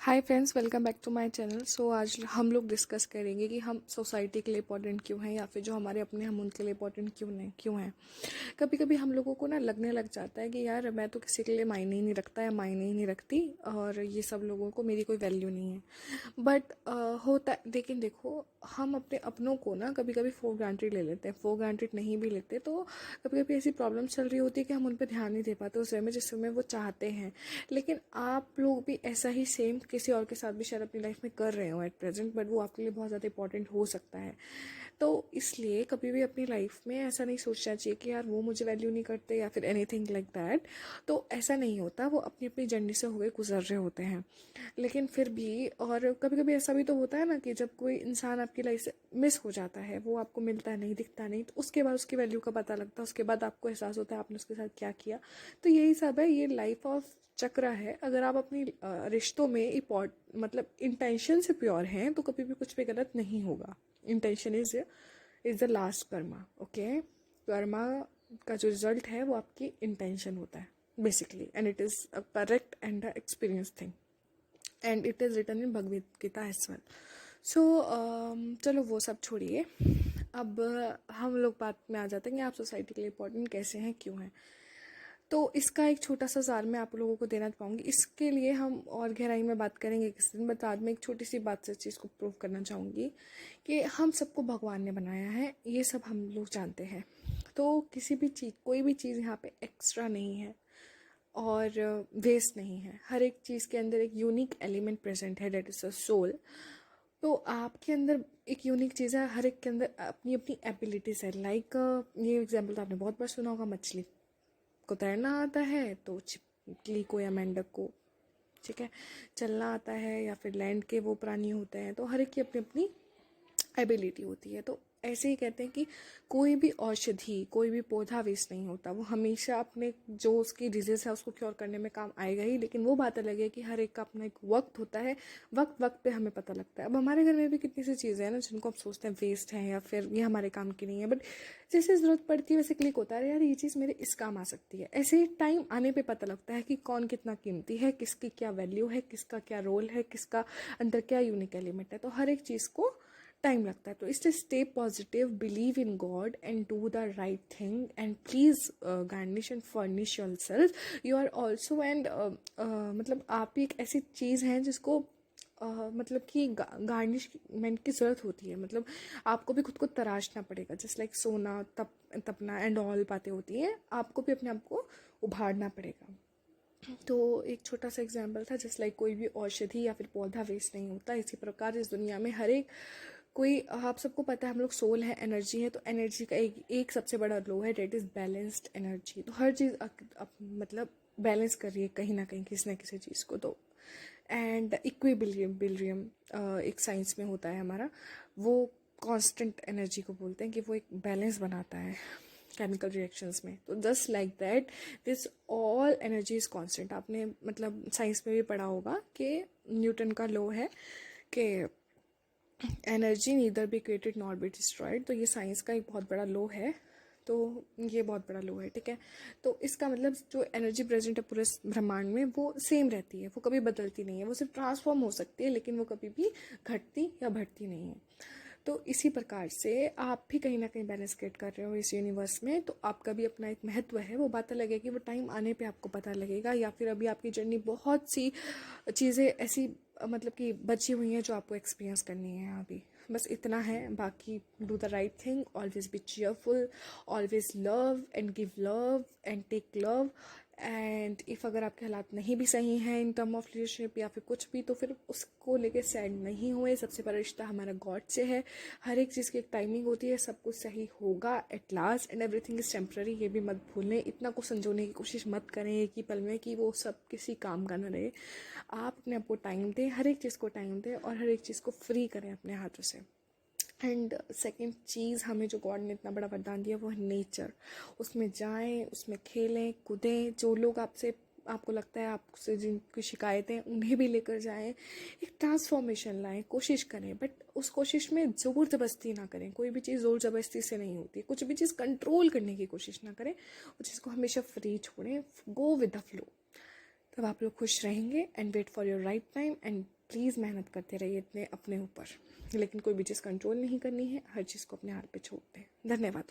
Hi friends, welcome back to my channel. So आज हम लोग डिस्कस करेंगे कि हम सोसाइटी के लिए इम्पोर्टेंट क्यों हैं, या फिर जो हमारे अपने हम उनके लिए इम्पोर्टेंट क्यों हैं। कभी कभी हम लोगों को ना लगने लग जाता है कि यार मैं तो किसी के लिए मायने ही नहीं रखता या मायने ही नहीं रखती, और ये सब लोगों को मेरी कोई वैल्यू नहीं है। बट होता है, लेकिन देखो, हम अपने अपनों को ना कभी कभी फॉर ग्रांटेड ले लेते हैं। फॉर ग्रांटेड नहीं भी लेते तो कभी कभी ऐसी प्रॉब्लम चल रही होती है कि हम उन पर ध्यान नहीं दे पाते उस वे में जिस समय वो चाहते हैं। लेकिन आप लोग भी ऐसा ही सेम किसी और के साथ भी शायद अपनी लाइफ में कर रहे हो एट प्रेजेंट, बट वो आपके लिए बहुत ज़्यादा इंपॉर्टेंट हो सकता है। तो इसलिए कभी भी अपनी लाइफ में ऐसा नहीं सोचना चाहिए कि यार वो मुझे वैल्यू नहीं करते या फिर एनीथिंग लाइक दैट। तो ऐसा नहीं होता, वो अपनी अपनी जर्नी से होके गुजर रहे होते हैं। लेकिन फिर भी, और कभी कभी ऐसा भी तो होता है ना कि जब कोई इंसान आपकी लाइफ से मिस हो जाता है, वो आपको मिलता नहीं, दिखता नहीं, तो उसके बाद उसकी वैल्यू का पता लगता है, उसके बाद आपको एहसास होता है आपने उसके साथ क्या किया। तो यही सब है, ये लाइफ ऑफ चक्र है। अगर आप अपनी रिश्तों में मतलब इंटेंशन से प्योर हैं तो कभी भी कुछ भी गलत नहीं होगा। Intention is the last karma. Okay, karma का जो रिजल्ट है वो आपकी इंटेंशन होता है basically, and it is a correct and a experience thing, and it is written in Bhagavad Gita as well. So चलो वो सब छोड़िए। अब हम लोग बात में आ जाते हैं कि आप सोसाइटी के लिए इम्पोर्टेंट कैसे हैं, क्यों हैं। तो इसका एक छोटा सा सार मैं आप लोगों को देना चाहूँगी। इसके लिए हम और गहराई में बात करेंगे किस दिन, बट आज मैं एक छोटी सी बात से इस चीज़ को प्रूव करना चाहूँगी कि हम सबको भगवान ने बनाया है, ये सब हम लोग जानते हैं। तो किसी भी चीज़, कोई भी चीज़ यहाँ पे एक्स्ट्रा नहीं है और वेस्ट नहीं है। हर एक चीज़ के अंदर एक यूनिक एलिमेंट प्रेजेंट है, डेट इज़ अ सोल। तो आपके अंदर एक यूनिक चीज़ है, हर एक के अंदर अपनी अपनी एबिलिटीज़ है। लाइक ये एग्जाम्पल तो आपने बहुत बार सुना होगा, मछली को तैरना आता है तो छिपकली को या मेंढक को, ठीक है, चलना आता है, या फिर लैंड के वो प्राणी होते हैं। तो हर एक की अपनी अपनी एबिलिटी होती है। तो ऐसे ही कहते हैं कि कोई भी औषधि, कोई भी पौधा वेस्ट नहीं होता, वो हमेशा अपने जो उसकी डिजीज है उसको क्योर करने में काम आएगा ही। लेकिन वो बात अलग है कि हर एक का अपना एक वक्त होता है, वक्त वक्त पे हमें पता लगता है। अब हमारे घर में भी कितनी सी चीज़ें हैं ना जिनको आप सोचते हैं वेस्ट हैं या फिर ये हमारे काम की नहीं है, बट जैसे ज़रूरत पड़ती है वैसे क्लिक होता है, यार ये चीज़ मेरे इस काम आ सकती है। ऐसे ही टाइम आने पे पता लगता है कि कौन कितना कीमती है, किसकी क्या वैल्यू है, किसका क्या रोल है, किसका अंदर क्या यूनिक एलिमेंट है। तो हर एक चीज़ को टाइम लगता है। तो इसलिए stay positive, believe in God and do the right thing, and please garnish and furnish yourself. You are also, and मतलब आप भी एक ऐसी चीज़ हैं जिसको मतलब कि गार्निशमेंट की ज़रूरत होती है। मतलब आपको भी खुद को तराशना पड़ेगा, जस्ट लाइक सोना, तपना एंड ऑल बातें होती हैं, आपको भी अपने आप को उभारना पड़ेगा। तो एक छोटा सा एग्जाम्पल था, जस्ट लाइक कोई भी औषधि या फिर पौधा वेस्ट नहीं होता, इसी प्रकार इस दुनिया में हर एक कोई, आप सबको पता है हम लोग सोल है, एनर्जी है। तो एनर्जी का एक सबसे बड़ा लो है, डेट इज़ बैलेंस्ड एनर्जी। तो हर चीज़ मतलब बैलेंस कर रही है कहीं ना कहीं, किसी न किसी चीज़ को। तो एंड इक्विबिलियम एक साइंस में होता है हमारा, वो कांस्टेंट एनर्जी को बोलते हैं कि वो एक बैलेंस बनाता है केमिकल रिएक्शंस में। तो just like that this all energy is constant. आपने मतलब साइंस में भी पढ़ा होगा कि न्यूटन का लॉ है कि energy neither be created not be destroyed. तो ये साइंस का एक बहुत बड़ा लॉ है। तो ये बहुत बड़ा लॉ है, ठीक है। तो इसका मतलब जो एनर्जी प्रेजेंट है पूरे ब्रह्मांड में वो सेम रहती है, वो कभी बदलती नहीं है। वो सिर्फ ट्रांसफॉर्म हो सकती है, लेकिन वो कभी भी घटती या बढ़ती नहीं है। तो इसी प्रकार से आप भी कहीं ना कहीं बैलेंस क्रिएट कर रहे हो इस यूनिवर्स में। तो आपका भी अपना एक महत्व है, वो बात अलग है कि वो टाइम आने पे आपको पता लगेगा, या फिर अभी आपकी जर्नी बहुत सी चीज़ें ऐसी मतलब कि बची हुई हैं जो आपको एक्सपीरियंस करनी है अभी। बस इतना है। बाकी do the right thing, always be cheerful, always love and give love and take love. And if अगर आपके हालात नहीं भी सही हैं इन टर्म ऑफ रिलेशनशिप या फिर कुछ भी, तो फिर उसको लेके सैड नहीं हुए। सबसे बड़ा रिश्ता हमारा गॉड से है। हर एक चीज़ की एक टाइमिंग होती है, सब कुछ सही होगा at last, and everything is temporary. ये भी मत भूलें, इतना को संजोने की कोशिश मत करें एक ही पल में कि वो सब किसी काम का न रहे। आप अपने आप को टाइम दें, हर एक चीज़ को टाइम दें, और हर एक चीज़ को फ्री करें अपने हाथों से। एंड सेकेंड चीज़, हमें जो गॉड ने इतना बड़ा वरदान दिया वो है नेचर। उसमें जाएं, उसमें खेलें कूदें। जो लोग आपको लगता है आपसे जिनकी शिकायतें, उन्हें भी लेकर जाएं। एक ट्रांसफॉर्मेशन लाएं, कोशिश करें, बट उस कोशिश में ज़ोर ज़बरदस्ती ना करें। कोई भी चीज़ ज़ोर ज़बरदस्ती से नहीं होती। कुछ भी चीज़ कंट्रोल करने की कोशिश ना करें, उस चीज़ को हमेशा फ्री छोड़ें, गो विद द फ्लो। तब आप लोग खुश रहेंगे। And wait for your right time, and please मेहनत करते रहिए इतने अपने ऊपर, लेकिन कोई भी चीज़ कंट्रोल नहीं करनी है, हर चीज़ को अपने हाथ पे छोड़ दें। धन्यवाद।